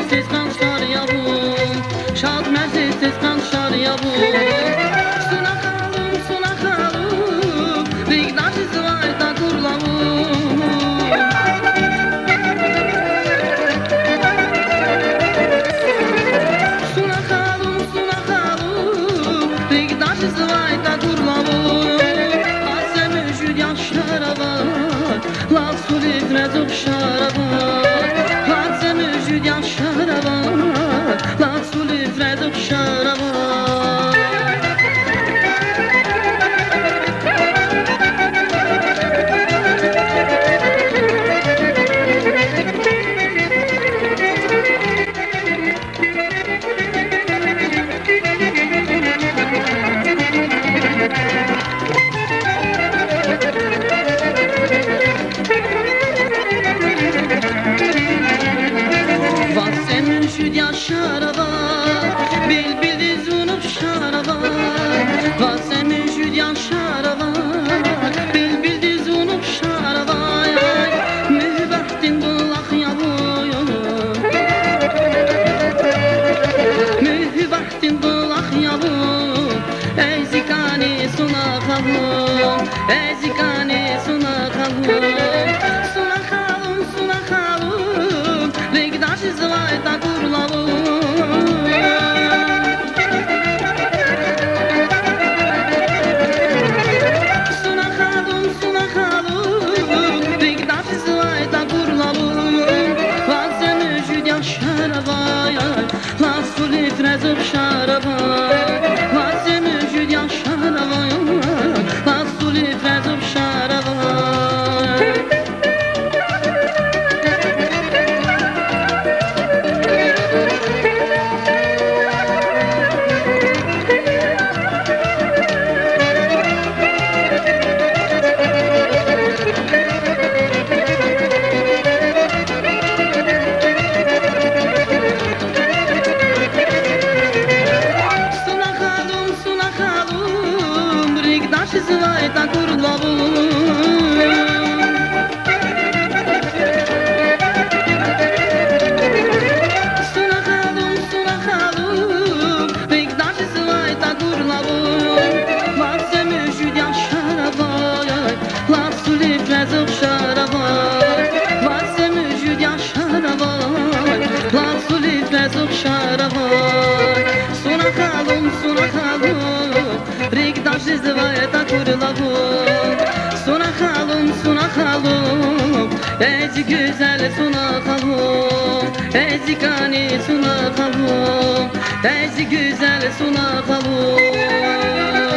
siz kançlar yavrum, şad məclis siz kançlar yavrum. Suna xalum, Rigdaşı zıvayda qurlavum. Suna xalum, Rigdaşı zıvayda qurlavum. Azəmi jüd yaşlara var, lal sulif rezuk şaravar. Azəmi jüd yaşlara var, lal sulif rezuk şaravar. Jüd yaşarava, bilbildi zunup şarava. Vasemin jüd yaşarava, bilbildi zunup şarava. Mühbahtin bulaq yavuy, mühbahtin bulaq yavuy. Ey zikani suna xalum, ey zikani suna xalum. Suna xalum, Rigdaşı zıvayda qurlavum. Suna xalum, Rigdaşı zıvayda qurlavum. Vazemi jüd yaşaravay, las sulif rezuk şaravay. Vazemi jüd yaşaravay, las sulif rezuk şaravay. Rigdaşı zıvayda qurlavum. Suna xalum, Rigdaşı zıvayda qurlavum. Vazemi jüd yaşaravay, las sulif rezuk şaravay. Vazemi jüd yaşaravay, las sulif rezuk şaravay. Suna xalum, Rigdaşı zıvayda qurlavum. Suna xalum, ey güzel suna xalum. Ey zikani suna xalum, ey güzel suna xalum.